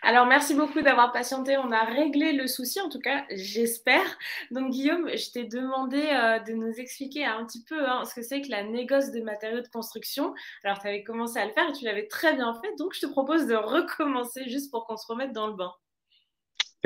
Alors, merci beaucoup d'avoir patienté. On a réglé le souci, en tout cas, j'espère. Donc, Guillaume, je t'ai demandé de nous expliquer un petit peu ce que c'est que la négoce des matériaux de construction. Alors, tu avais commencé à le faire et tu l'avais très bien fait. Donc, je te propose de recommencer juste pour qu'on se remette dans le bain.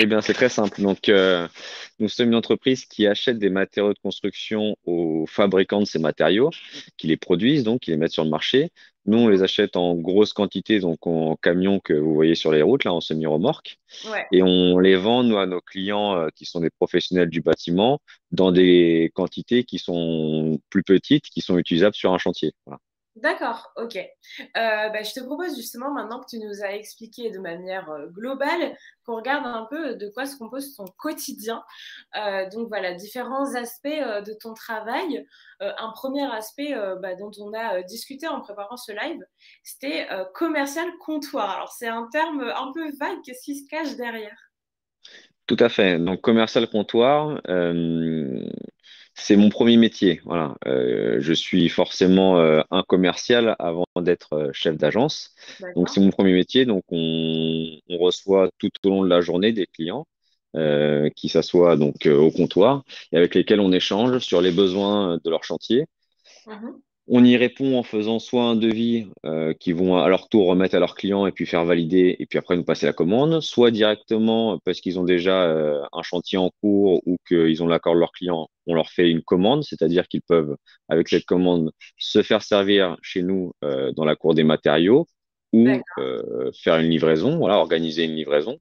Eh bien, c'est très simple. Nous sommes une entreprise qui achète des matériaux de construction aux fabricants de ces matériaux, qui les produisent, donc, qui les mettent sur le marché. Nous, on Mhm. les achète en grosse quantité, donc en camions que vous voyez sur les routes, là, en semi-remorque. Ouais. Et on les vend, nous, à nos clients, qui sont des professionnels du bâtiment, dans des quantités qui sont plus petites, qui sont utilisables sur un chantier. Voilà. D'accord, ok. Je te propose justement, maintenant que tu nous as expliqué de manière globale, qu'on regarde un peu de quoi se compose ton quotidien. Donc voilà, différents aspects de ton travail. Un premier aspect dont on a discuté en préparant ce live, c'était commercial comptoir. Alors c'est un terme un peu vague, qu'est-ce qui se cache derrière? Tout à fait. Donc, commercial comptoir, c'est mon premier métier. Voilà. Je suis forcément un commercial avant d'être chef d'agence. Donc, c'est D'accord. mon premier métier. On reçoit tout au long de la journée des clients qui s'assoient au comptoir et avec lesquels on échange sur les besoins de leur chantier. Mhm. On y répond en faisant soit un devis qu'ils vont à leur tour remettre à leurs clients et puis faire valider et puis après nous passer la commande, soit directement parce qu'ils ont déjà un chantier en cours ou qu'ils ont l'accord de leurs clients, on leur fait une commande, c'est-à-dire qu'ils peuvent avec cette commande se faire servir chez nous dans la cour des matériaux ou D'accord. faire une livraison, voilà, organiser une livraison.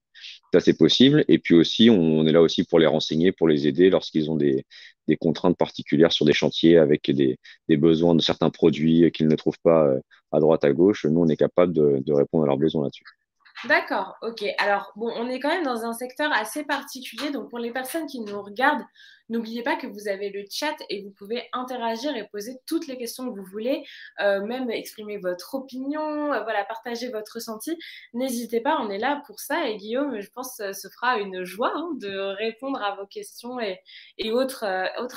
Ça, c'est possible. Et puis aussi, on est là aussi pour les renseigner, pour les aider lorsqu'ils ont des contraintes particulières sur des chantiers avec des besoins de certains produits qu'ils ne trouvent pas à droite, à gauche. Nous, on est capable de répondre à leurs besoins là-dessus. D'accord, ok. Alors, bon, on est quand même dans un secteur assez particulier. Donc, pour les personnes qui nous regardent, n'oubliez pas que vous avez le chat et vous pouvez interagir et poser toutes les questions que vous voulez, même exprimer votre opinion, voilà, partager votre ressenti. N'hésitez pas, on est là pour ça. Et Guillaume, je pense, se fera une joie de répondre à vos questions et autres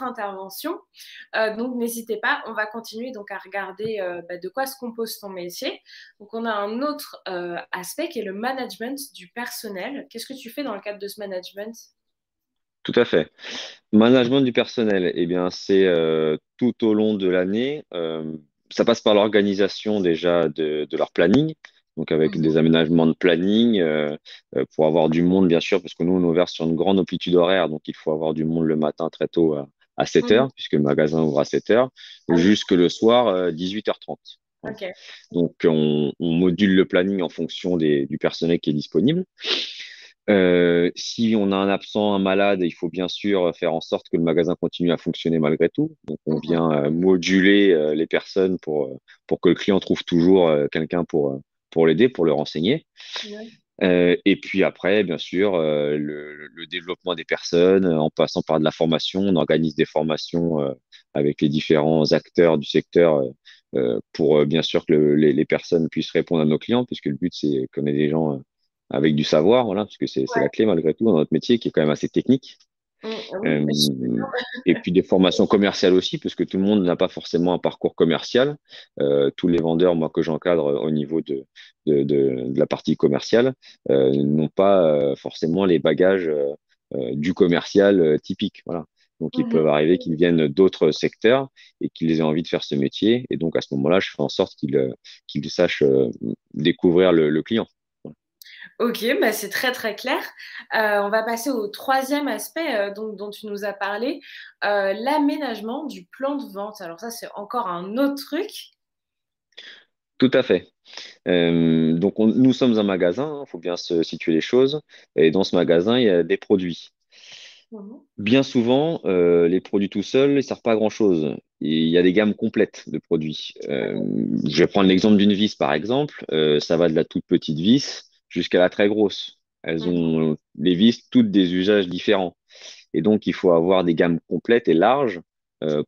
interventions. Donc, n'hésitez pas, on va continuer donc à regarder de quoi se compose ton métier. Donc, on a un autre aspect qui est le management du personnel. Qu'est-ce que tu fais dans le cadre de ce management? Tout à fait. Management du personnel, eh bien, c'est tout au long de l'année. Ça passe par l'organisation déjà de leur planning, donc avec des Mhm. aménagements de planning pour avoir du monde, bien sûr, parce que nous, on est ouvert sur une grande amplitude horaire, donc il faut avoir du monde le matin très tôt à 7 Mhm. heures, puisque le magasin ouvre à 7 heures, Ah oui, jusque le soir 18h30. Voilà. ok. On module le planning en fonction du personnel qui est disponible. Si on a un absent, un malade, il faut bien sûr faire en sorte que le magasin continue à fonctionner malgré tout. Donc, on Mhm. vient moduler les personnes pour que le client trouve toujours quelqu'un pour l'aider, pour le renseigner. Ouais. Et puis après, bien sûr, le développement des personnes, en passant par de la formation, on organise des formations avec les différents acteurs du secteur pour bien sûr que les personnes puissent répondre à nos clients, puisque le but, c'est qu'on ait des gens avec du savoir, voilà, parce que c'est la clé malgré tout dans notre métier qui est quand même assez technique. Oui, je suis Euh, d'accord. et puis des formations commerciales aussi, parce que tout le monde n'a pas forcément un parcours commercial. Tous les vendeurs, moi, que j'encadre au niveau de la partie commerciale, n'ont pas forcément les bagages du commercial typique. Voilà. Donc, ils Mhm. peuvent arriver qu'ils viennent d'autres secteurs et qu'ils aient envie de faire ce métier. Et donc, à ce moment-là, je fais en sorte qu'ils sachent découvrir le client. Ok, bah c'est très très clair. On va passer au troisième aspect dont tu nous as parlé, l'aménagement du plan de vente. Alors ça, c'est encore un autre truc. Tout à fait. Nous sommes un magasin, il faut bien se situer les choses. Et dans ce magasin, il y a des produits. Mhm. Bien souvent, les produits tout seuls ne servent pas à grand-chose. Il y a des gammes complètes de produits. Je vais prendre l'exemple d'une vis, par exemple. Ça va de la toute petite vis jusqu'à la très grosse. Elles Mhm. ont les vis toutes des usages différents. Et donc, il faut avoir des gammes complètes et larges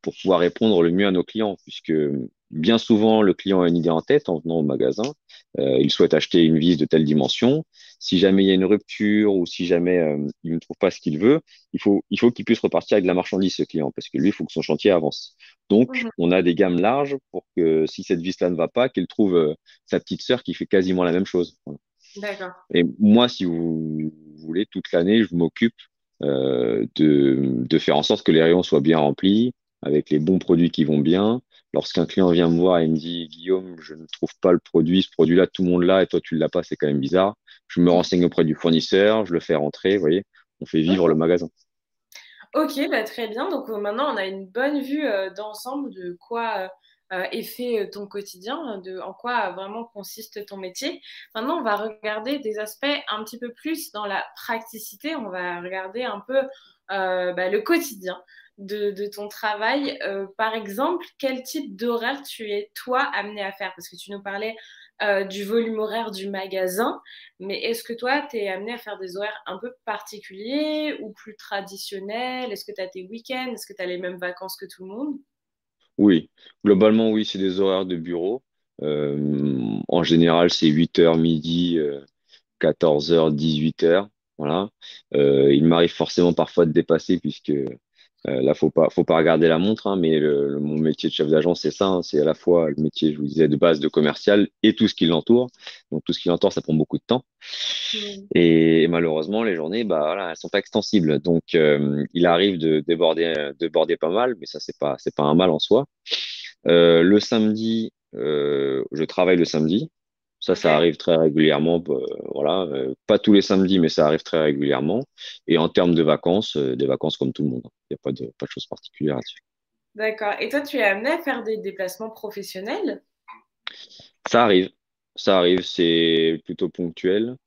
pour pouvoir répondre le mieux à nos clients, puisque bien souvent, le client a une idée en tête en venant au magasin. Il souhaite acheter une vis de telle dimension. Si jamais il y a une rupture ou si jamais il ne trouve pas ce qu'il veut, il faut qu'il puisse repartir avec de la marchandise, ce client, parce que lui, il faut que son chantier avance. Donc, Mhm. on a des gammes larges pour que si cette vis-là ne va pas, qu'il trouve sa petite sœur qui fait quasiment la même chose. Voilà. D'accord. Et moi, si vous voulez, toute l'année, je m'occupe de faire en sorte que les rayons soient bien remplis, avec les bons produits qui vont bien. Lorsqu'un client vient me voir et me dit, Guillaume, je ne trouve pas le produit, ce produit-là, tout le monde l'a et toi, tu ne l'as pas, c'est quand même bizarre. Je me renseigne auprès du fournisseur, je le fais rentrer, vous voyez, on fait vivre le Ok. magasin. Ok, bah, très bien. Donc maintenant, on a une bonne vue d'ensemble de quoi est fait ton quotidien, de en quoi vraiment consiste ton métier. Maintenant, on va regarder des aspects un petit peu plus dans la praticité. On va regarder un peu bah, le quotidien de ton travail. Par exemple, quel type d'horaire tu es, toi, amené à faire? Parce que tu nous parlais du volume horaire du magasin. Mais est-ce que toi, tu es amené à faire des horaires un peu particuliers ou plus traditionnels? Est-ce que tu as tes week-ends? Est-ce que tu as les mêmes vacances que tout le monde? Oui, globalement, oui, c'est des horaires de bureau. En général, c'est 8 heures midi, 14 heures 18 heures. Voilà. Il m'arrive forcément parfois de dépasser puisque là, faut pas regarder la montre, hein, mais mon métier de chef d'agence, c'est ça, hein, c'est à la fois le métier, je vous disais, de base de commercial et tout ce qui l'entoure. Donc, tout ce qui l'entoure, ça prend beaucoup de temps. Hmm. Et malheureusement, les journées, bah, voilà, elles sont pas extensibles. Donc, il arrive de déborder pas mal, mais ça, c'est pas un mal en soi. Le samedi, je travaille le samedi. Ça Ok. arrive très régulièrement. Voilà, pas tous les samedis, mais ça arrive très régulièrement. Et en termes de vacances, des vacances comme tout le monde, hein. Il n'y a pas de choses particulières là-dessus. D'accord. Et toi, tu es amené à faire des déplacements professionnels? Ça arrive, ça arrive, c'est plutôt ponctuel.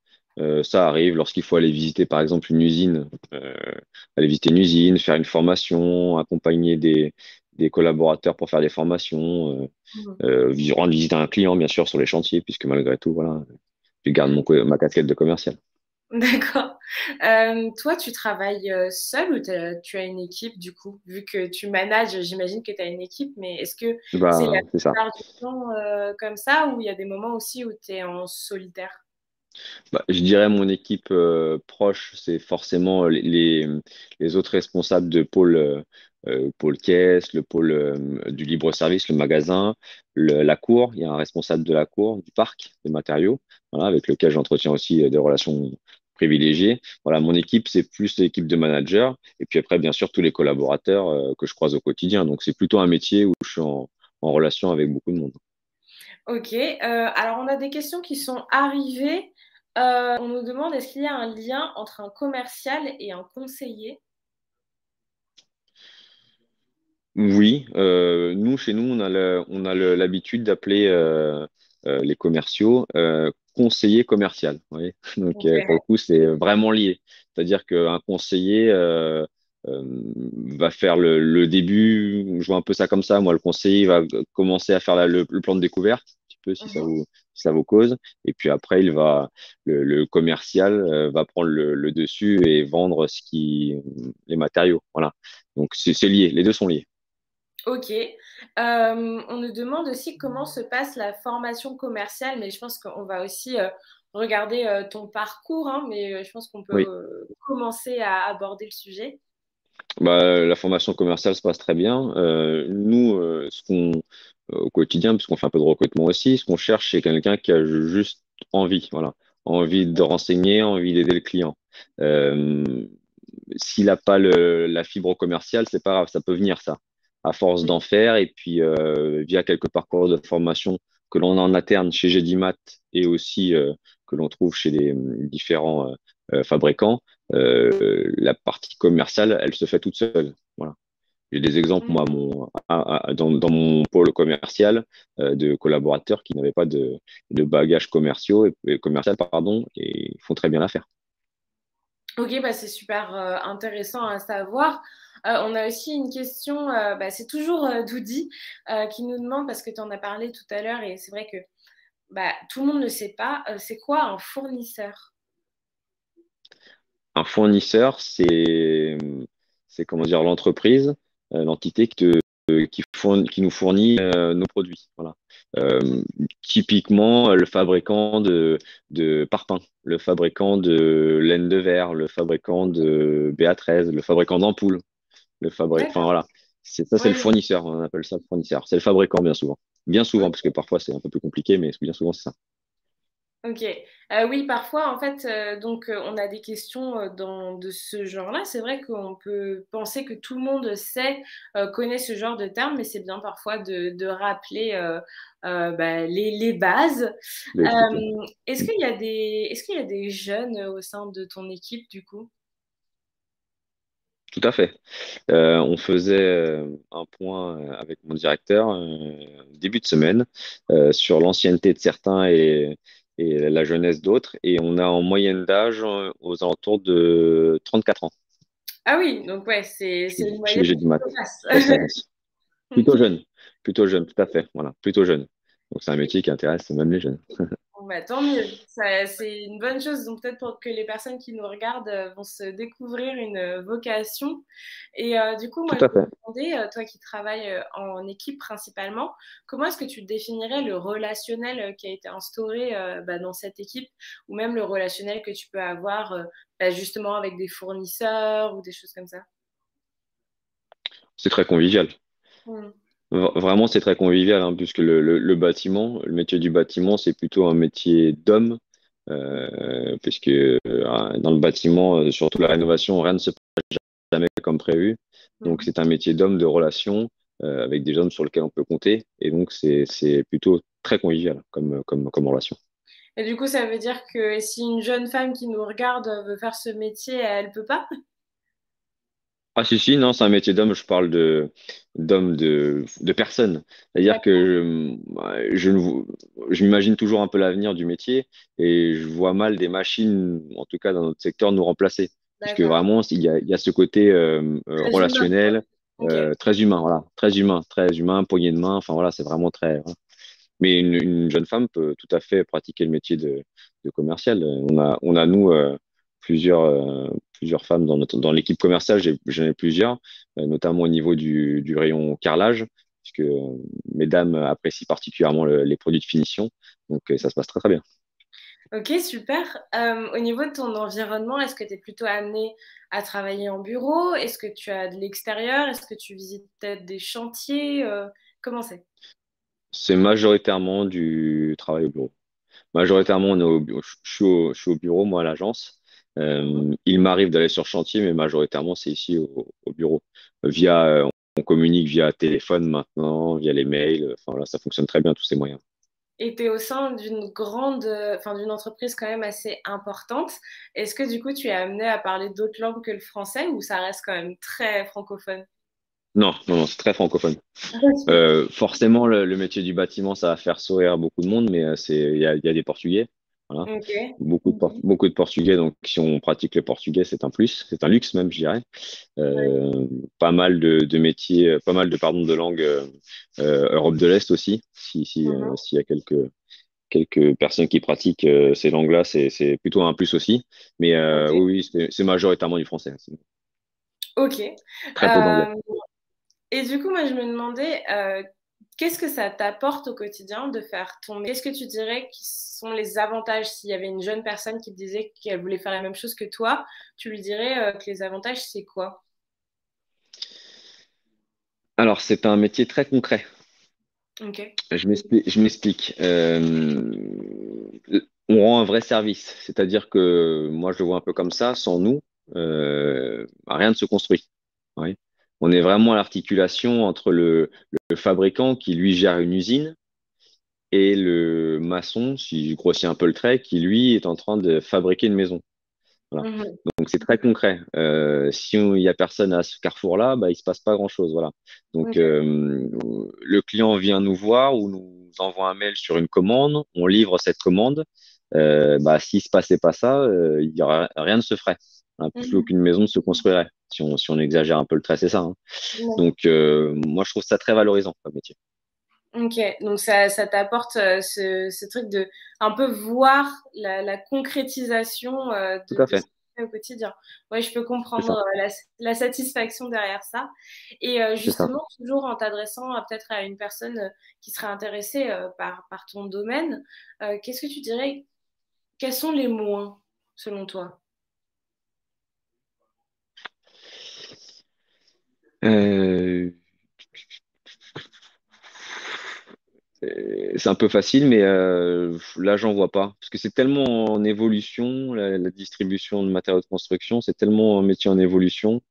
Ça arrive lorsqu'il faut aller visiter, par exemple, une usine, aller visiter une usine, faire une formation, accompagner des collaborateurs pour faire des formations, Mhm. rendre visite à un client, bien sûr, sur les chantiers, puisque malgré tout, voilà, je garde ma casquette de commercial. D'accord. Toi, tu travailles seul ou tu as une équipe du coup? Vu que tu manages, j'imagine que tu as une équipe, mais est-ce que c'est la Bah, c'est ça. plupart du temps comme ça ou il y a des moments aussi où tu es en solitaire? Bah, je dirais mon équipe proche, c'est forcément les autres responsables de pôle caisse, le pôle du libre-service, le magasin, la cour. Il y a un responsable de la cour, du parc des matériaux, voilà, avec lequel j'entretiens aussi des relations privilégiées. Voilà, mon équipe, c'est plus l'équipe de managers. Et puis après, bien sûr, tous les collaborateurs que je croise au quotidien. Donc, c'est plutôt un métier où je suis en relation avec beaucoup de monde. Ok, alors on a des questions qui sont arrivées. On nous demande est-ce qu'il y a un lien entre un commercial et un conseiller? Oui, nous, chez nous, l'habitude d'appeler les commerciaux conseiller commercial. Vous voyez. Donc, pour le Ok. coup, c'est vraiment lié. C'est-à-dire qu'un conseiller euh, va faire le début, je vois un peu ça comme ça. Moi, le conseiller va commencer à faire le plan de découverte, un petit peu Mhm. si ça vous cause. Et puis après, le commercial va prendre le dessus et vendre les matériaux. Voilà. Donc, c'est lié. Les deux sont liés. Ok. On nous demande aussi comment se passe la formation commerciale, mais je pense qu'on va aussi regarder ton parcours, hein, mais je pense qu'on peut Oui. commencer à aborder le sujet. Bah, la formation commerciale se passe très bien. Nous, au quotidien, puisqu'on fait un peu de recrutement aussi, ce qu'on cherche, c'est quelqu'un qui a juste envie, voilà, envie de renseigner, envie d'aider le client. Euh, S'il n'a pas la fibre commerciale, c'est pas grave, ça peut venir ça, à force d'en faire et puis via quelques parcours de formation que l'on a en interne chez GDMat et aussi que l'on trouve chez les différents fabricants, la partie commerciale, elle se fait toute seule. Voilà. J'ai des exemples, moi, Mhm. dans mon pôle commercial, de collaborateurs qui n'avaient pas de bagages commerciaux et commercial, pardon, et ils font très bien l'affaire. Ok, bah c'est super intéressant à savoir. On a aussi une question, bah, c'est toujours Doudi qui nous demande, parce que tu en as parlé tout à l'heure, et c'est vrai que bah, tout le monde ne sait pas, c'est quoi un fournisseur? Un fournisseur, c'est comment dire, l'entreprise, l'entité qui nous fournit nos produits. Voilà. Typiquement, le fabricant de parpaings, le fabricant de laine de verre, le fabricant de BA13, le fabricant d'ampoules, enfin D'accord. voilà. Ça, c'est Oui, le oui. fournisseur, on appelle ça le fournisseur. C'est le fabricant bien souvent. Bien souvent, parce que Ok. parfois c'est un peu plus compliqué, mais bien souvent c'est ça. Ok. Oui, parfois, en fait, on a des questions de ce genre-là. C'est vrai qu'on peut penser que tout le monde sait, connaît ce genre de termes, mais c'est bien parfois de rappeler bah, les bases. D'expliquer. Est-ce qu'il y a des jeunes au sein de ton équipe, du coup? Tout à fait. On faisait un point avec mon directeur début de semaine sur l'ancienneté de certains et la jeunesse d'autres. Et on a en moyenne d'âge aux alentours de 34 ans. Ah oui, donc ouais, c'est une Je suis moyenne léger du maths. plutôt basse. Ça s'avance. Ok. Plutôt jeune, tout à fait. Voilà, plutôt jeune. Donc c'est un métier qui intéresse même les jeunes. Bon, bah, tant mieux, c'est une bonne chose. Donc peut-être pour que les personnes qui nous regardent vont se découvrir une vocation. Et du coup, moi, Tout je à me fait. demandais, toi qui travailles en équipe principalement, comment est-ce que tu définirais le relationnel qui a été instauré bah, dans cette équipe, ou même le relationnel que tu peux avoir bah, justement avec des fournisseurs ou des choses comme ça? C'est très convivial. Hmm. Vraiment, c'est très convivial, hein, puisque le bâtiment, le métier du bâtiment, c'est plutôt un métier d'homme, puisque dans le bâtiment, surtout la rénovation, rien ne se passe jamais comme prévu. Donc, Mhm. c'est un métier d'homme, de relation, avec des hommes sur lesquels on peut compter. Et donc, c'est plutôt très convivial comme relation. Et du coup, ça veut dire que si une jeune femme qui nous regarde veut faire ce métier, elle peut pas? Ah si, si, non, c'est un métier d'homme, je parle d'homme, de personne. C'est-à-dire D'accord, que je m'imagine toujours un peu l'avenir du métier et je vois mal des machines, en tout cas dans notre secteur, nous remplacer. Puisque d'accord. vraiment, il y a ce côté Très humain, quoi. relationnel, Ok. très humain, voilà. Très humain, poignée de main, enfin voilà, c'est vraiment très, voilà. Mais une jeune femme peut tout à fait pratiquer le métier de commercial. On a nous, plusieurs femmes dans l'équipe commerciale, j'en ai plusieurs, notamment au niveau du rayon carrelage, puisque mesdames apprécient particulièrement les produits de finition. Donc, ça se passe très, très bien. Ok, super. Au niveau de ton environnement, est-ce que tu es plutôt amené à travailler en bureau? Est-ce que tu as de l'extérieur? Est-ce que tu visites peut-être des chantiers? Comment c'est? C'est majoritairement du travail au bureau. Majoritairement, on est je suis au bureau, moi, à l'agence. Mhm. Il m'arrive d'aller sur chantier, mais majoritairement, c'est ici au bureau. On communique via téléphone maintenant, via les mails. Enfin, là, ça fonctionne très bien, tous ces moyens. Et tu es au sein d'une enfin d'une entreprise quand même assez importante. Est-ce que du coup tu es amené à parler d'autres langues que le français ou ça reste quand même très francophone? Non, non, non, c'est très francophone. Forcément, le métier du bâtiment, ça va faire sourire beaucoup de monde, mais il y a des Portugais. Voilà. Ok. Beaucoup de Portugais, donc si on pratique le portugais, c'est un plus, c'est un luxe même, je dirais. Euh, Pas mal de métiers, pas mal de, pardon, de langues Europe de l'Est aussi. Mhm. S'il y a quelques personnes qui pratiquent ces langues-là, c'est plutôt un plus aussi. Mais Ok. oui, oui, c'est majoritairement du français. C'est Ok. très peu d'anglais. Euh, Et du coup, moi, je me demandais, qu'est-ce que ça t'apporte au quotidien de faire ton métier? Qu'est-ce que tu dirais qui sont les avantages s'il y avait une jeune personne qui te disait qu'elle voulait faire la même chose que toi, tu lui dirais que les avantages, c'est quoi? Alors, c'est un métier très concret. Ok. Je m'explique. On rend un vrai service, c'est-à-dire que moi je le vois un peu comme ça, sans nous, rien ne se construit. Oui. On est vraiment à l'articulation entre le fabricant qui lui gère une usine et le maçon, si je grossis un peu le trait, qui lui est en train de fabriquer une maison. Voilà. Mhm. Donc c'est très concret. Si il y a personne à ce carrefour-là, bah, il se passe pas grand-chose. Voilà. Donc Ok. le client vient nous voir ou nous envoie un mail sur une commande, on livre cette commande. Bah, s'il se passait pas ça, rien ne se ferait. Hein, plus Mhm. aucune maison ne se construirait. Si on exagère un peu le trait, c'est ça. Hein. Ouais. Donc moi je trouve ça très valorisant comme métier. Ok, donc ça t'apporte ce truc de un peu voir la concrétisation de Tout à ce fait. qu'on fait au quotidien. Ouais, je peux C'est comprendre ça. la satisfaction derrière ça. Et C'est ça. justement, toujours en t'adressant peut-être à une personne qui serait intéressée par ton domaine, qu'est-ce que tu dirais, quels sont les moins, selon toi? Euh, c'est un peu facile, mais là, j'en vois pas. Parce que c'est tellement en évolution, la distribution de matériaux de construction, c'est tellement un métier en évolution,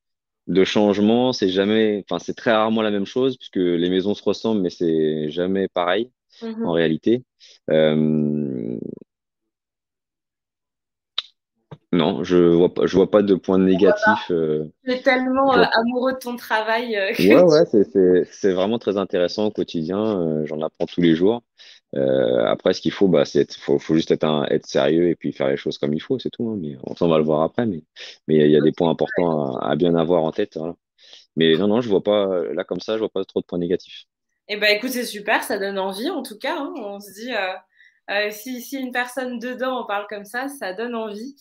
de changement, c'est jamais, enfin, c'est très rarement la même chose, puisque les maisons se ressemblent, mais c'est jamais pareil en Mhm. réalité. Euh, non, je vois pas de point négatif. Tu es tellement Je vois amoureux de ton travail que Ouais, tu... ouais, c'est vraiment très intéressant au quotidien. J'en apprends tous les jours. Après, ce qu'il faut, bah, faut juste être sérieux et puis faire les choses comme il faut, c'est tout, hein. Mais on va le voir après. Mais il y a des points importants à bien avoir en tête. Voilà. Mais non, non, je vois pas, là, comme ça, je vois pas trop de points négatifs. Eh ben, écoute, c'est super, ça donne envie en tout cas, hein. On se dit, si une personne dedans en parle comme ça donne envie.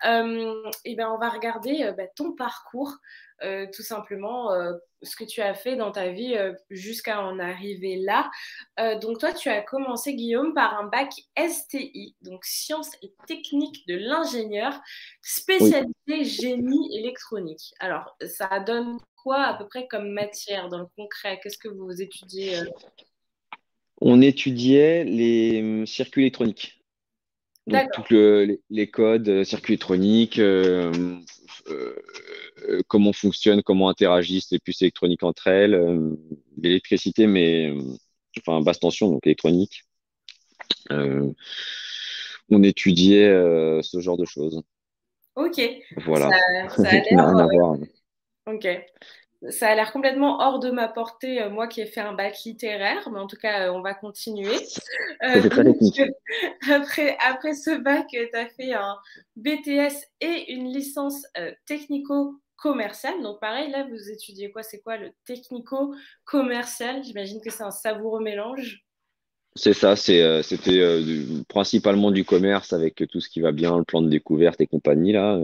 Eh ben, on va regarder bah, ton parcours, tout simplement, ce que tu as fait dans ta vie jusqu'à en arriver là. Donc toi, tu as commencé, Guillaume, par un bac STI, donc sciences et techniques de l'ingénieur, Oui. spécialité génie électronique. Alors, ça donne quoi à peu près comme matière dans le concret? Qu'est-ce que vous étudiez On étudiait les circuits électroniques. Donc, D'accord. les codes, circuits électroniques, euh, comment fonctionnent, comment interagissent les puces électroniques entre elles, l'électricité, mais enfin basse tension, donc électronique. Euh, on étudiait ce genre de choses. Ok. Ça, Voilà, ça a qui n'a l'air. rien à voir. Ok. Ça a l'air complètement hors de ma portée, moi qui ai fait un bac littéraire, mais en tout cas, on va continuer. C'était très Donc, technique. après ce bac, tu as fait un BTS et une licence technico-commerciale. Donc, pareil, là, vous étudiez quoi? C'est quoi le technico-commercial? J'imagine que c'est un savoureux mélange. C'est ça, c'était principalement du commerce avec tout ce qui va bien, le plan de découverte et compagnie là,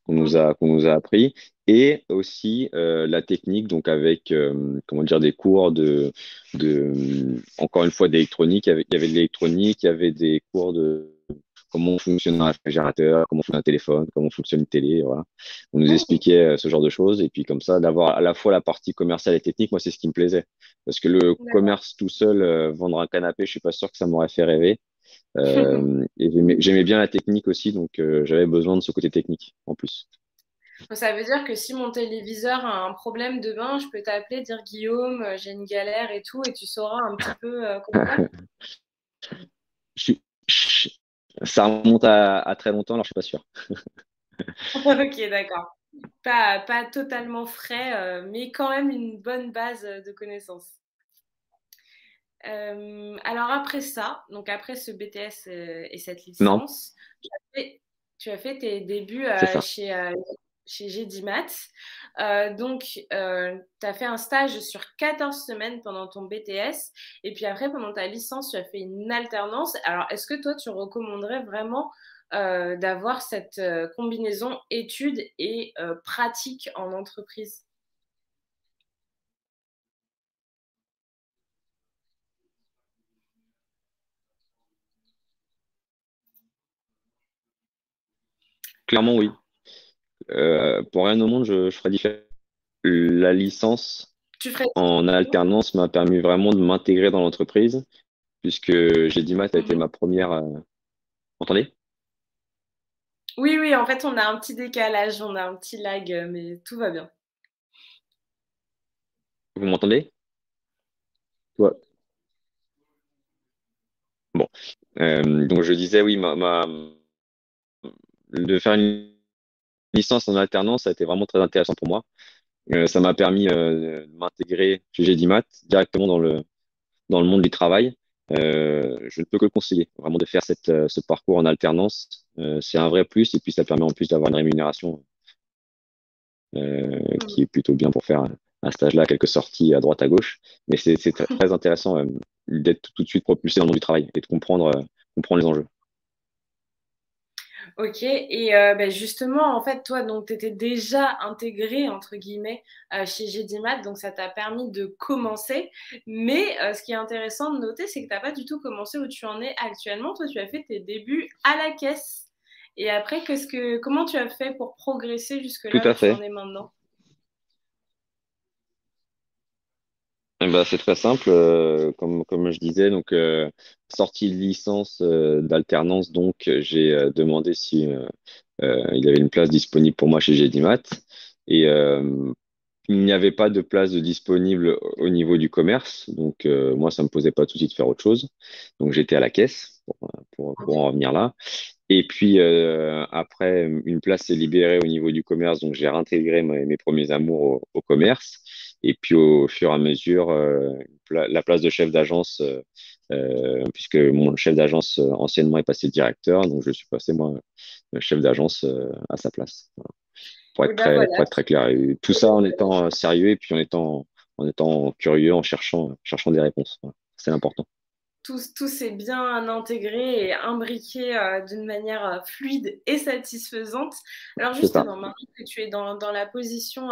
qu'on nous a appris, et aussi la technique, donc avec comment dire des cours encore une fois d'électronique. Il y avait de l'électronique, il y avait des cours de comment fonctionne un réfrigérateur, comment fonctionne un téléphone, comment fonctionne une télé, voilà. On nous Mhm. expliquait ce genre de choses, et puis comme ça, d'avoir à la fois la partie commerciale et technique, moi c'est ce qui me plaisait. Parce que le D'accord. commerce tout seul, vendre un canapé, je suis pas sûr que ça m'aurait fait rêver. Et j'aimais bien la technique aussi, donc j'avais besoin de ce côté technique en plus. Ça veut dire que si mon téléviseur a un problème demain, je peux t'appeler, dire Guillaume, j'ai une galère et tout, et tu sauras un petit peu quoi faire. Je je- Ça remonte à très longtemps, alors je suis pas sûr. Ok, d'accord. Pas totalement frais, mais quand même une bonne base de connaissances. Alors après ça, donc après ce BTS et cette Non, licence, fait- tu as fait tes débuts c'est ça. chez GDMAT. Donc, tu as fait un stage sur 14 semaines pendant ton BTS. Et puis après, pendant ta licence, tu as fait une alternance. Alors, est-ce que toi, tu recommanderais vraiment d'avoir cette combinaison études et pratique en entreprise? Clairement, oui. Pour rien au monde, je ferais différent. La licence Tu ferais... en alternance m'a permis vraiment de m'intégrer dans l'entreprise, puisque j'ai dit maths a été Mhm. ma première. Entendez? Oui, oui, en fait, on a un petit décalage, on a un petit lag, mais tout va bien. Vous m'entendez? Ouais. Bon. Donc je disais, oui, de faire une licence en alternance, ça a été vraiment très intéressant pour moi. Ça m'a permis de m'intégrer chez GDMAT directement dans le monde du travail. Je ne peux que le conseiller, vraiment de faire ce parcours en alternance. C'est un vrai plus et puis ça permet en plus d'avoir une rémunération qui est plutôt bien pour faire un stage là, quelques sorties à droite à gauche. Mais c'est très intéressant d'être tout de suite propulsé dans le monde du travail et de comprendre les enjeux. Ok, et ben justement, en fait, toi, donc, tu étais déjà intégré, entre guillemets, chez GDMAT, donc ça t'a permis de commencer. Mais ce qui est intéressant de noter, c'est que tu n'as pas du tout commencé où tu en es actuellement. Toi, tu as fait tes débuts à la caisse. Et après, comment tu as fait pour progresser jusque Tout là où à tu en fait. es maintenant? Eh bah, c'est très simple. Comme je disais, donc sortie de licence d'alternance, donc j'ai demandé si il y avait une place disponible pour moi chez GDMAT. Et il n'y avait pas de place de disponible au niveau du commerce. Donc moi, ça me posait pas de souci de faire autre chose. Donc j'étais à la caisse pour en revenir là. Et puis après, une place s'est libérée au niveau du commerce, donc j'ai réintégré mes premiers amours au commerce. Et puis au fur et à mesure, la place de chef d'agence, puisque mon chef d'agence anciennement est passé directeur, donc je suis passé moi chef d'agence à sa place. Voilà. Et ben voilà, Pour être très clair. Et tout ça en étant sérieux et puis en étant curieux, en cherchant des réponses. Voilà. C'est important. tout s'est bien intégré et imbriqué d'une manière fluide et satisfaisante. Alors C'est ça. justement, maintenant que tu es dans la position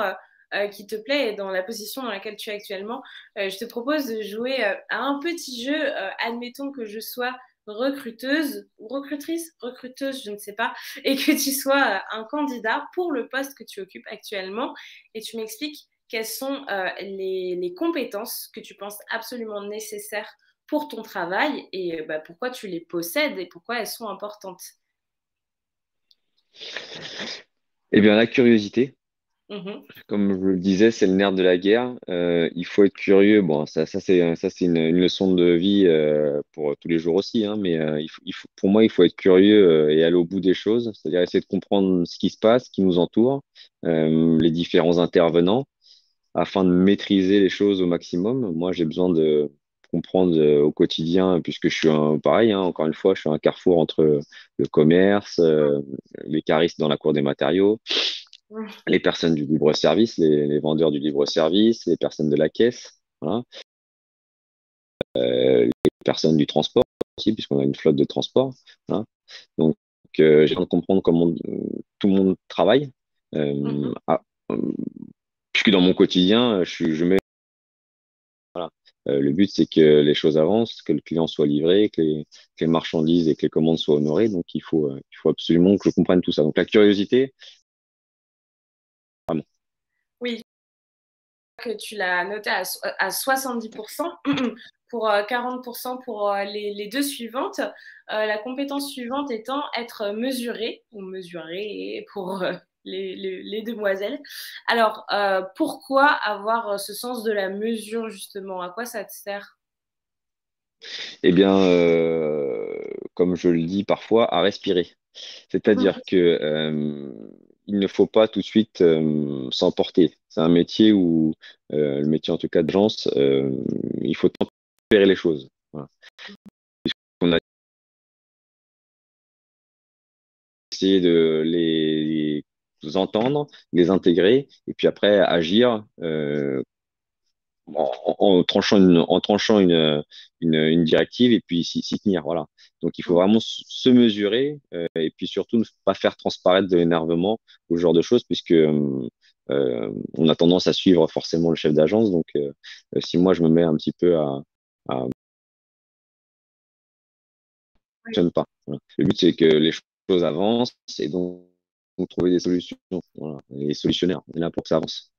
qui te plaît et dans la position dans laquelle tu es actuellement, je te propose de jouer à un petit jeu. Admettons que je sois recruteuse ou recruteuse, je ne sais pas, et que tu sois un candidat pour le poste que tu occupes actuellement, et tu m'expliques quelles sont les compétences que tu penses absolument nécessaires pour ton travail et bah, pourquoi tu les possèdes et pourquoi elles sont importantes. Eh bien, la curiosité. Mhm. Comme je le disais, c'est le nerf de la guerre. Il faut être curieux. Bon, ça c'est une leçon de vie pour tous les jours aussi, hein, mais pour moi, il faut être curieux et aller au bout des choses, c'est-à-dire essayer de comprendre ce qui se passe, ce qui nous entoure, les différents intervenants, afin de maîtriser les choses au maximum. Moi, j'ai besoin de comprendre au quotidien, puisque je suis pareil, hein, encore une fois, je suis un carrefour entre le commerce, les caristes dans la cour des matériaux, les personnes du libre-service, les vendeurs du libre-service, les personnes de la caisse, voilà, les personnes du transport aussi, puisqu'on a une flotte de transport. Voilà. Donc, j'ai besoin de comprendre comment tout le monde travaille. Mhm. Ah, euh, puisque dans mon quotidien, je mets, voilà, le but, c'est que les choses avancent, que le client soit livré, que les marchandises et que les commandes soient honorées. Donc, il faut absolument que je comprenne tout ça. Donc, la curiosité, vraiment. Oui, que tu l'as noté à 70% pour 40% pour les deux suivantes. La compétence suivante étant être mesuré ou mesuré pour les demoiselles. Alors, pourquoi avoir ce sens de la mesure justement? À quoi ça te sert? Eh bien, comme je le dis parfois, à respirer. C'est-à-dire que il ne faut pas tout de suite s'emporter. C'est un métier où, le métier en tout cas d'agence, il faut tempérer les choses. Voilà. On a essayé de les entendre, les intégrer, et puis après agir en tranchant une directive et puis s'y tenir. Voilà. Donc il faut vraiment se mesurer et puis surtout ne pas faire transparaître de l'énervement ou ce genre de choses, puisque on a tendance à suivre forcément le chef d'agence. Donc si moi je me mets un petit peu à fonctionne pas. Voilà. Le but c'est que les choses avancent et donc trouver des solutions. Voilà. Les solutionnaires, on est là pour que ça avance.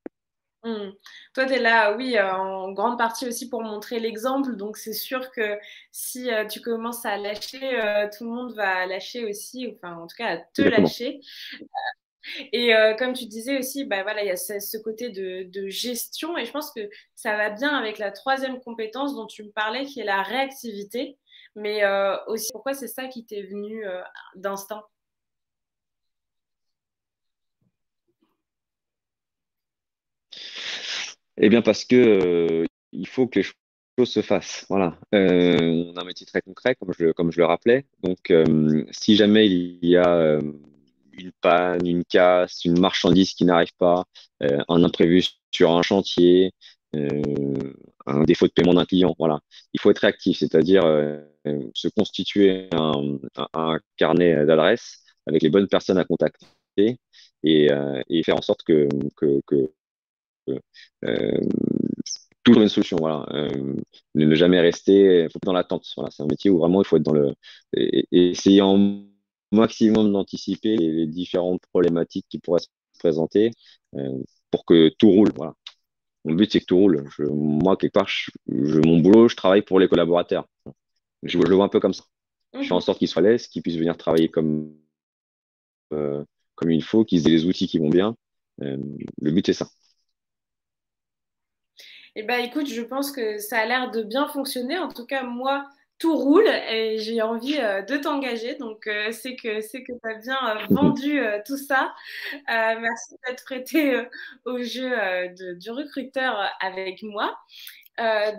Hmm. Toi, tu es là, oui, en grande partie aussi pour montrer l'exemple. Donc, c'est sûr que si tu commences à lâcher, tout le monde va lâcher aussi, enfin, en tout cas, à te Exactement. lâcher. Et comme tu disais aussi, bah, voilà, il y a ce côté de gestion. Et je pense que ça va bien avec la troisième compétence dont tu me parlais, qui est la réactivité. Mais aussi, pourquoi c'est ça qui t'est venu d'instinct? Eh bien, parce que il faut que les choses se fassent. Voilà. On a un métier très concret, comme je le rappelais. Donc, si jamais il y a une panne, une casse, une marchandise qui n'arrive pas, un imprévu sur un chantier, un défaut de paiement d'un client, voilà, il faut être réactif, c'est-à-dire se constituer un carnet d'adresses avec les bonnes personnes à contacter et faire en sorte que euh, toujours une solution, voilà. Ne jamais rester faut être dans l'attente. Voilà, c'est un métier où vraiment il faut être dans et essayer en maximum d'anticiper les différentes problématiques qui pourraient se présenter euh, pour que tout roule. Voilà. Mon but, c'est que tout roule. Moi, quelque part, mon boulot, je travaille pour les collaborateurs. Je le vois un peu comme ça. Je fais en Mhm. sorte qu'ils soient à l'aise, qu'ils puissent venir travailler comme il faut, qu'ils aient les outils qui vont bien. Euh, le but, c'est ça. Eh ben, écoute, je pense que ça a l'air de bien fonctionner. En tout cas, moi, tout roule et j'ai envie de t'engager. Donc, c'est que tu as bien vendu tout ça. Merci d'être prêté au jeu du recruteur avec moi.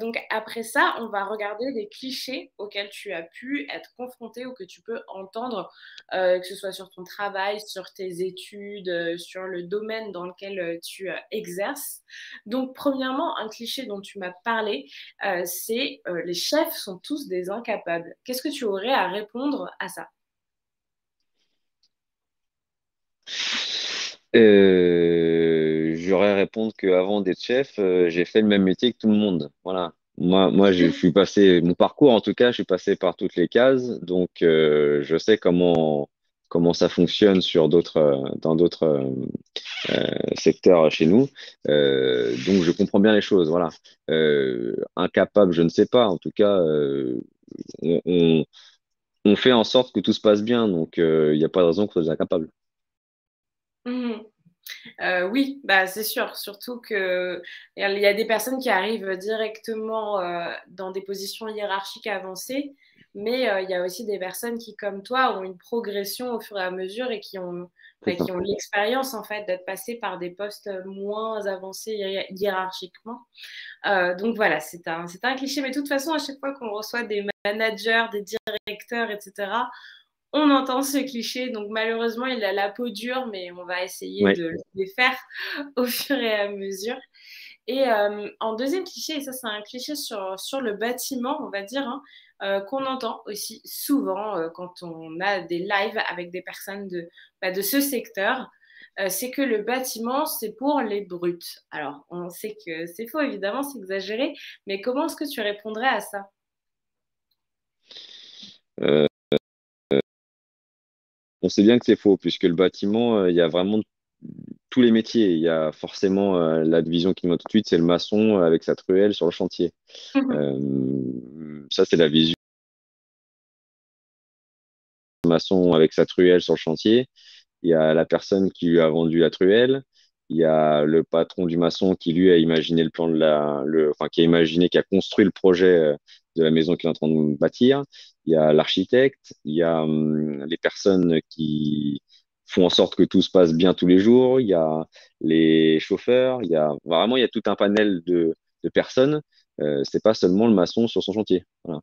Donc après ça, on va regarder les clichés auxquels tu as pu être confronté ou que tu peux entendre, que ce soit sur ton travail, sur tes études, sur le domaine dans lequel tu exerces. Donc premièrement, un cliché dont tu m'as parlé, c'est les chefs sont tous des incapables. Qu'est-ce que tu aurais à répondre à ça? J'aurais à répondre qu'avant d'être chef, j'ai fait le même métier que tout le monde. Voilà. Moi, je suis passé, mon parcours en tout cas, je suis passé par toutes les cases, donc je sais comment ça fonctionne dans d'autres secteurs chez nous. Donc je comprends bien les choses. Voilà. Incapable, je ne sais pas. En tout cas, on, on, on fait en sorte que tout se passe bien, donc il n'y a pas de raison qu'on soit incapable. Mhm. Oui, bah, c'est sûr. Surtout que il y a des personnes qui arrivent directement dans des positions hiérarchiques avancées, mais il y a aussi des personnes qui, comme toi, ont une progression au fur et à mesure et C'est ça. qui ont l'expérience en fait d'être passées par des postes moins avancés hiérarchiquement. Donc voilà, c'est un cliché, mais de toute façon, à chaque fois qu'on reçoit des managers, des directeurs, etc., on entend ce cliché, donc malheureusement, il a la peau dure, mais on va essayer Ouais. de le défaire au fur et à mesure. Et en deuxième cliché, et ça c'est un cliché sur le bâtiment, on va dire, hein, qu'on entend aussi souvent quand on a des lives avec des personnes de ce secteur, c'est que le bâtiment, c'est pour les brutes. Alors, on sait que c'est faux, évidemment, c'est exagéré, mais comment est-ce que tu répondrais à ça? Euh, on sait bien que c'est faux, puisque le bâtiment, il y a vraiment tous les métiers. Il y a forcément la division qui me vient tout de suite, c'est le maçon avec sa truelle sur le chantier. Ça, c'est la vision du maçon avec sa truelle sur le chantier. Il y a la personne qui lui a vendu la truelle. Il y a le patron du maçon qui lui a imaginé le plan enfin, qui a imaginé, qui a construit le projet de la maison qu'il est en train de bâtir. Il y a l'architecte. Il y a les personnes qui font en sorte que tout se passe bien tous les jours. Il y a les chauffeurs. Il y a tout un panel de personnes. C'est pas seulement le maçon sur son chantier. Voilà.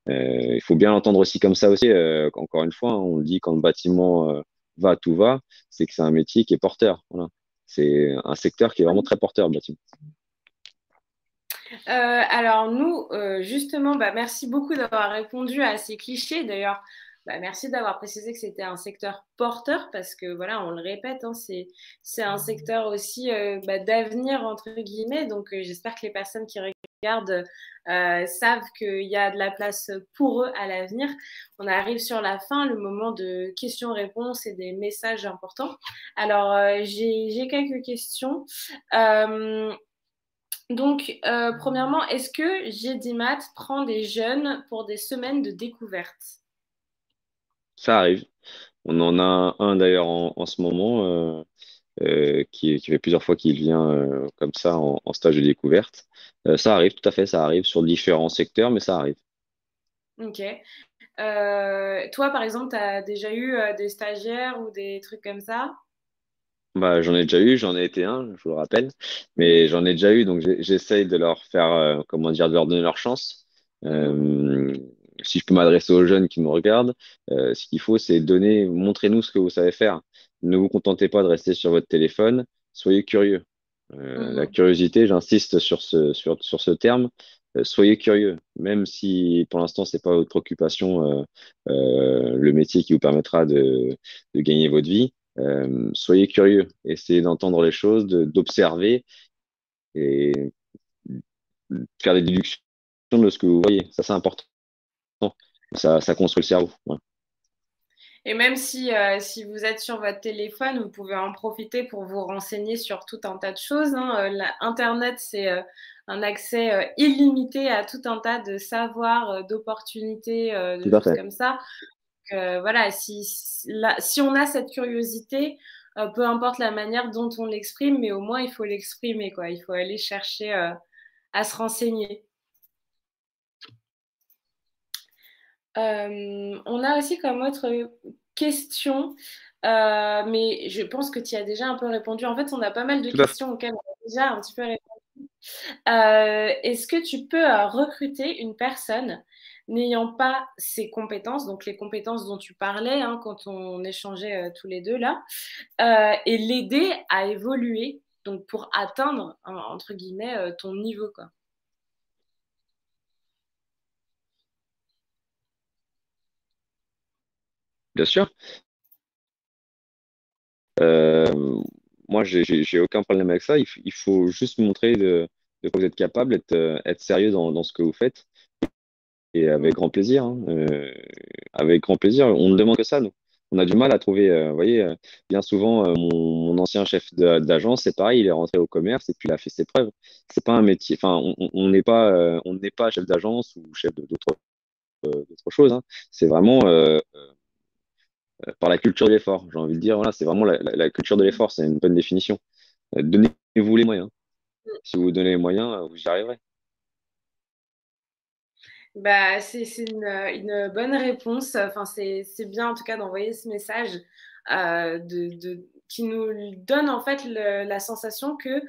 Il faut bien l'entendre aussi comme ça aussi. Encore une fois, hein, on le dit quand le bâtiment va, tout va, c'est que c'est un métier qui est porteur. Voilà. C'est un secteur qui est vraiment très porteur, le bâtiment. Alors nous, justement, bah, merci beaucoup d'avoir répondu à ces clichés. D'ailleurs, bah, merci d'avoir précisé que c'était un secteur porteur parce que voilà, on le répète, hein, c'est un secteur aussi bah, d'avenir entre guillemets. Donc j'espère que les personnes qui regardent savent qu'il y a de la place pour eux à l'avenir. On arrive sur la fin, le moment de questions-réponses et des messages importants. Alors j'ai quelques questions. Euh, donc, premièrement, est-ce que GDMAT prend des jeunes pour des semaines de découverte? Ça arrive. On en a un d'ailleurs en ce moment qui fait plusieurs fois qu'il vient comme ça en stage de découverte. Ça arrive, tout à fait, ça arrive sur différents secteurs, mais ça arrive. Ok. Toi, par exemple, tu as déjà eu des stagiaires ou des trucs comme ça? Bah, j'en ai déjà eu, j'en ai été un, je vous le rappelle, Mhm, mais j'en ai déjà eu, donc j'essaye de leur faire, comment dire, de leur donner leur chance. mhm, Euh, Si je peux m'adresser aux jeunes qui nous regardent, ce qu'il faut, c'est donner, montrez-nous ce que vous savez faire. Ne vous contentez pas de rester sur votre téléphone, soyez curieux. La mhm. curiosité, j'insiste sur ce terme, soyez curieux, même si pour l'instant c'est pas votre préoccupation, le métier qui vous permettra de gagner votre vie. Soyez curieux, essayez d'entendre les choses, d'observer et de faire des déductions de ce que vous voyez. Ça, c'est important. Ça construit le cerveau. Voilà. Et même si vous êtes sur votre téléphone, vous pouvez en profiter pour vous renseigner sur tout un tas de choses, hein. Internet, c'est un accès illimité à tout un tas de savoirs, d'opportunités, de Tout à choses fait. comme ça. Voilà, si on a cette curiosité, peu importe la manière dont on l'exprime, mais au moins il faut l'exprimer, quoi. Il faut aller chercher à se renseigner. On a aussi comme autre question, mais je pense que tu y as déjà un peu répondu. En fait, on a pas mal de Tout à fait. questions auxquelles on a déjà un petit peu répondu. Est-ce que tu peux recruter une personne n'ayant pas ses compétences, donc les compétences dont tu parlais hein, quand on échangeait tous les deux là, et l'aider à évoluer, donc pour atteindre, hein, entre guillemets, ton niveau, quoi. Bien sûr. Euh, Moi, j'ai aucun problème avec ça. Il faut juste montrer de quoi vous êtes capable, être sérieux dans ce que vous faites. Et avec grand plaisir, hein. Avec grand plaisir. On ne demande que ça, nous. On a du mal à trouver, vous voyez, bien souvent, mon ancien chef d'agence, c'est pareil, il est rentré au commerce et puis il a fait ses preuves. C'est pas un métier, enfin, on n'est pas chef d'agence ou chef d'autres choses, hein. C'est vraiment par la culture de l'effort. J'ai envie de dire, voilà, c'est vraiment la culture de l'effort, c'est une bonne définition. Donnez-vous les moyens. Si vous vous donnez les moyens, vous y arriverez. Bah, c'est une bonne réponse. Enfin, c'est bien en tout cas d'envoyer ce message qui nous donne en fait la sensation que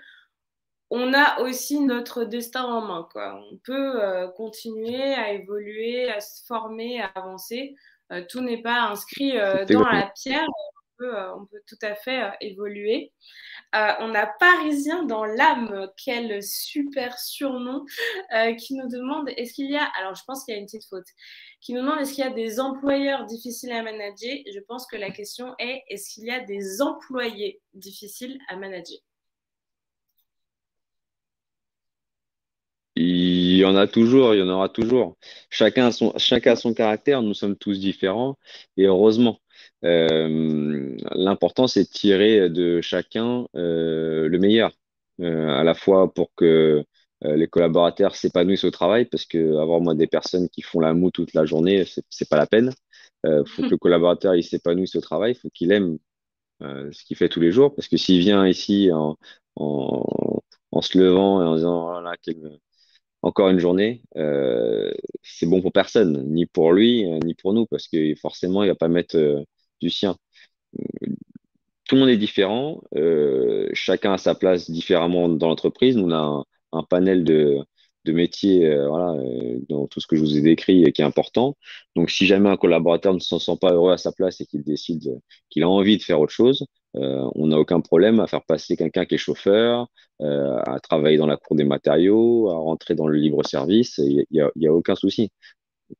on a aussi notre destin en main, quoi. On peut continuer à évoluer, à se former, à avancer. Tout n'est pas inscrit dans Exactement. la pierre. On peut tout à fait évoluer. On a Parisien dans l'âme, quel super surnom, qui nous demande est-ce qu'il y a, alors je pense qu'il y a une petite faute, qui nous demande est-ce qu'il y a des employeurs difficiles à manager. Je pense que la question est est-ce qu'il y a des employés difficiles à manager. Il y en a toujours, il y en aura toujours. Chacun a son caractère, nous sommes tous différents et heureusement. L'important, c'est de tirer de chacun le meilleur, à la fois pour que les collaborateurs s'épanouissent au travail, parce que avoir moi des personnes qui font la moue toute la journée, c'est pas la peine. Faut que le collaborateur il s'épanouisse au travail, faut qu'il aime ce qu'il fait tous les jours, parce que s'il vient ici en, en se levant et en disant oh là là, encore une journée, c'est bon pour personne, ni pour lui, ni pour nous, parce que forcément, il va pas mettre du sien. Tout le monde est différent, chacun a sa place différemment dans l'entreprise. Nous, on a un panel de métiers, voilà, dans tout ce que je vous ai décrit, qui est important. Donc, si jamais un collaborateur ne se sent pas heureux à sa place et qu'il décide qu'il a envie de faire autre chose, on n'a aucun problème à faire passer quelqu'un qui est chauffeur, à travailler dans la cour des matériaux, à rentrer dans le libre-service. Il y a aucun souci.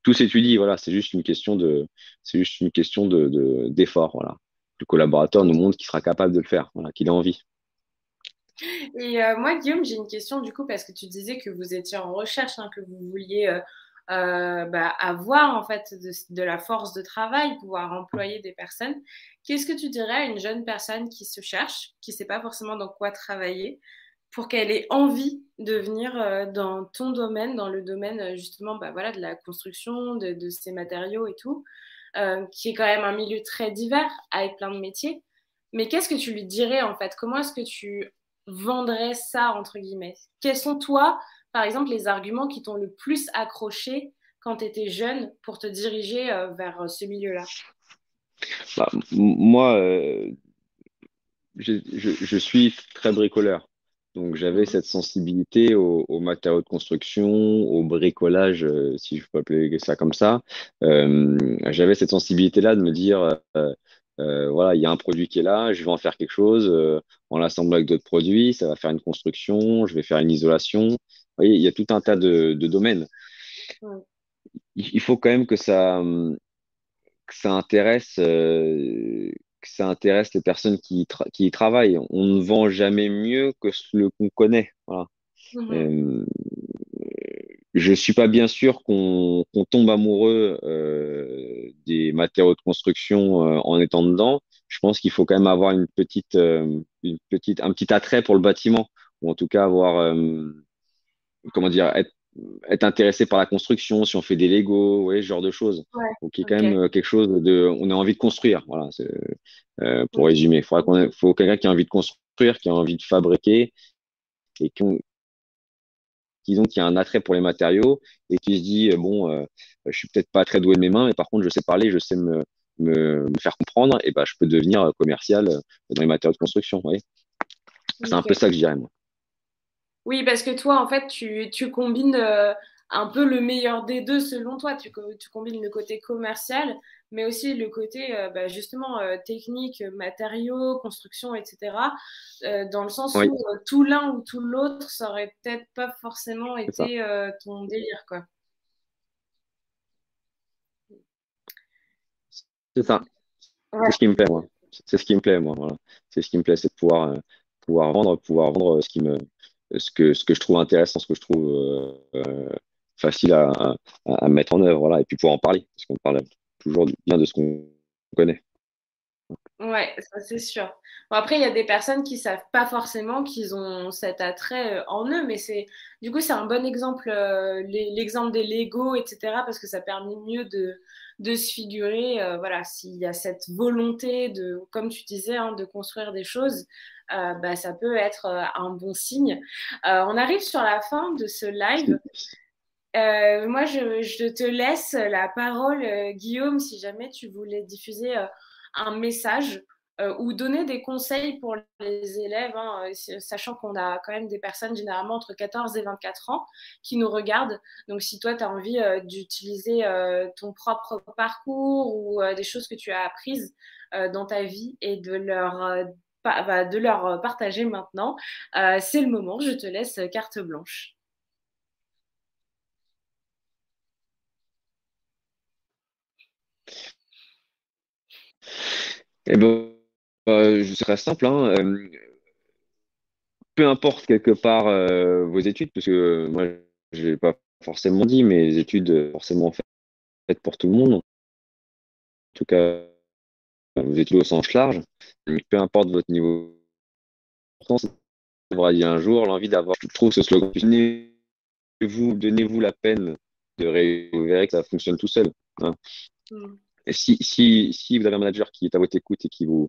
Tout s'étudie, voilà. C'est juste une question d'effort, voilà. Le collaborateur nous montre qu'il sera capable de le faire, voilà, qu'il a envie. Et moi, Guillaume, j'ai une question du coup, parce que tu disais que vous étiez en recherche, hein, que vous vouliez avoir en fait de la force de travail, pouvoir employer des personnes. Qu'est-ce que tu dirais à une jeune personne qui se cherche, qui ne sait pas forcément dans quoi travailler, pour qu'elle ait envie de venir dans ton domaine, dans le domaine justement voilà, de la construction, de ces matériaux et tout, qui est quand même un milieu très divers avec plein de métiers. Mais qu'est-ce que tu lui dirais en fait? Comment est-ce que tu vendrais ça entre guillemets? Quels sont toi, par exemple, les arguments qui t'ont le plus accroché quand tu étais jeune pour te diriger vers ce milieu-là? Bah, moi, je suis très bricoleur. Donc, j'avais Mhm. cette sensibilité aux matériaux de construction, au bricolage, si je peux appeler ça comme ça. J'avais cette sensibilité-là de me dire, voilà, il y a un produit qui est là, je vais en faire quelque chose, en l'assemblant avec d'autres produits, ça va faire une construction, je vais faire une isolation. Vous voyez, il y a tout un tas de domaines. Mhm. Il faut quand même que ça intéresse, que ça intéresse les personnes qui y travaillent. On ne vend jamais mieux que ce qu'on connaît. Voilà. Mhm. Euh, je suis pas bien sûr qu'on tombe amoureux des matériaux de construction en étant dedans, je pense qu'il faut quand même avoir un petit attrait pour le bâtiment, ou en tout cas avoir, comment dire, être intéressé par la construction, si on fait des Lego, vous voyez, ce genre de choses. Ouais, Donc, il y a quand ok. même quelque chose on a envie de construire, voilà, pour Ok. résumer. Faut quelqu'un qui a envie de construire, qui a envie de fabriquer et disons qu'il y a un attrait pour les matériaux et qui se dit, bon, je suis peut-être pas très doué de mes mains, mais par contre, je sais parler, je sais me faire comprendre, et ben, je peux devenir commercial dans les matériaux de construction, vous voyez. C'est un peu Ok. ça que je dirais, moi. Oui, parce que toi, en fait, tu combines un peu le meilleur des deux selon toi. Tu combines le côté commercial, mais aussi le côté bah, justement technique, matériaux, construction, etc. Dans le sens Oui, où tout l'un ou tout l'autre, ça aurait peut-être pas forcément c'est ça. été ton délire, quoi. C'est ça. C'est Ouais. ce qui me plaît, moi. C'est ce qui me plaît, moi. Voilà. C'est ce qui me plaît, c'est de pouvoir vendre ce que je trouve intéressant, ce que je trouve facile à mettre en œuvre, voilà, et puis pouvoir en parler, parce qu'on parle toujours bien de ce qu'on connaît. Ouais, ça c'est sûr. Bon, après, il y a des personnes qui savent pas forcément qu'ils ont cet attrait en eux, mais du coup, c'est un bon exemple, l'exemple des Lego, etc., parce que ça permet mieux de se figurer, voilà, s'il y a cette volonté de, comme tu disais, hein, de construire des choses, bah, ça peut être un bon signe. On arrive sur la fin de ce live. Moi, je te laisse la parole, Guillaume, si jamais tu voulais diffuser un message ou donner des conseils pour les élèves, hein, sachant qu'on a quand même des personnes généralement entre 14 et 24 ans qui nous regardent. Donc, si toi, tu as envie d'utiliser ton propre parcours ou des choses que tu as apprises dans ta vie et de leur partager maintenant, c'est le moment. Je te laisse carte blanche. Et ben, je serais simple, hein, peu importe quelque part vos études, parce que moi, je l'ai pas forcément dit, mais les études forcément faites pour tout le monde, en tout cas vos études au sens large. Donc, peu importe votre niveau, ça devra dire un jour l'envie d'avoir, je trouve ce slogan, donnez-vous la peine de réussir, vous verrez que ça fonctionne tout seul, hein. Mm. Et si vous avez un manager qui est à votre écoute et qui vous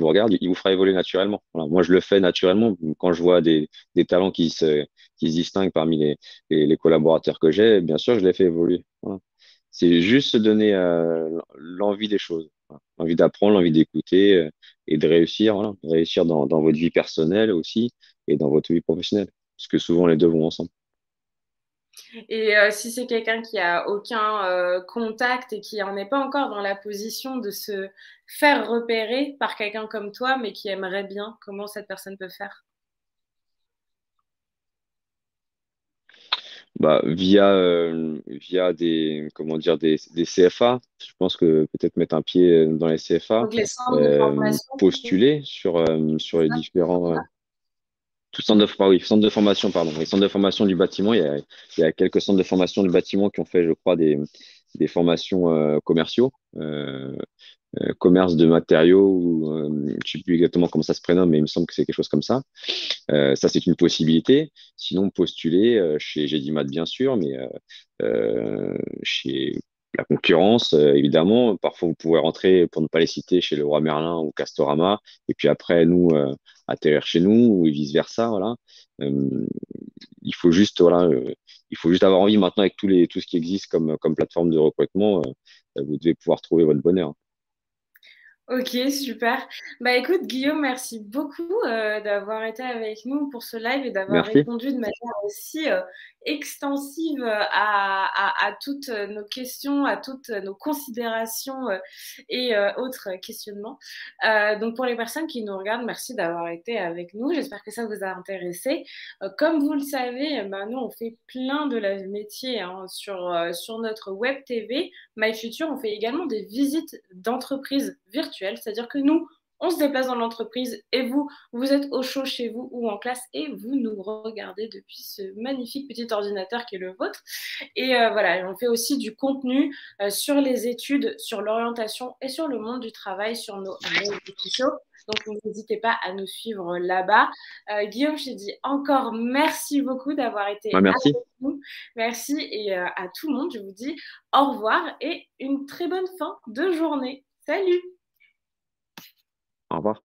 regarde, il vous fera évoluer naturellement. Voilà. Moi, je le fais naturellement quand je vois des talents qui se distinguent parmi les collaborateurs que j'ai. Bien sûr, je les fais évoluer. Voilà. C'est juste se donner l'envie des choses, voilà. L'envie d'apprendre, l'envie d'écouter et de réussir, voilà. De réussir dans votre vie personnelle aussi et dans votre vie professionnelle. Parce que souvent, les deux vont ensemble. Et si c'est quelqu'un qui a aucun contact et qui en est pas encore dans la position de se faire repérer par quelqu'un comme toi, mais qui aimerait bien, comment cette personne peut faire? Bah, via comment dire, des CFA. Je pense que peut-être mettre un pied dans les CFA, Donc les centres de formation, postuler sur c'est les ça? différents tout centre de, oui, centre de formation, pardon. Les centres de formation du bâtiment, il y a quelques centres de formation du bâtiment qui ont fait, je crois, des formations commerciaux. Commerce de matériaux, ou je sais plus exactement comment ça se prénomme, mais il me semble que c'est quelque chose comme ça. Ça, c'est une possibilité. Sinon, postuler chez Gédimat, bien sûr, mais chez la concurrence, évidemment. Parfois, vous pouvez rentrer, pour ne pas les citer, chez Leroy Merlin ou Castorama, et puis après, nous, atterrir chez nous, ou vice-versa, voilà. Euh, il faut juste, voilà, il faut juste avoir envie maintenant avec tout ce qui existe comme plateforme de recrutement, vous devez pouvoir trouver votre bonheur. Ok, super. Bah écoute, Guillaume, merci beaucoup d'avoir été avec nous pour ce live et d'avoir Merci. répondu de manière aussi extensive à toutes nos questions, à toutes nos considérations et autres questionnements. Donc pour les personnes qui nous regardent, merci d'avoir été avec nous. J'espère que ça vous a intéressé. Comme vous le savez, bah, nous on fait plein de la métier hein, sur notre web TV. MyFuture, on fait également des visites d'entreprises virtuelles, c'est-à-dire que nous, on se déplace dans l'entreprise et vous, vous êtes au chaud chez vous ou en classe et vous nous regardez depuis ce magnifique petit ordinateur qui est le vôtre. Et voilà, on fait aussi du contenu sur les études, sur l'orientation et sur le monde du travail sur nos réseaux sociaux. Donc, n'hésitez pas à nous suivre là-bas. Guillaume, je te dis encore merci beaucoup d'avoir été Ouais, merci. avec nous. Merci et à tout le monde, je vous dis au revoir et une très bonne fin de journée. Salut! Au revoir.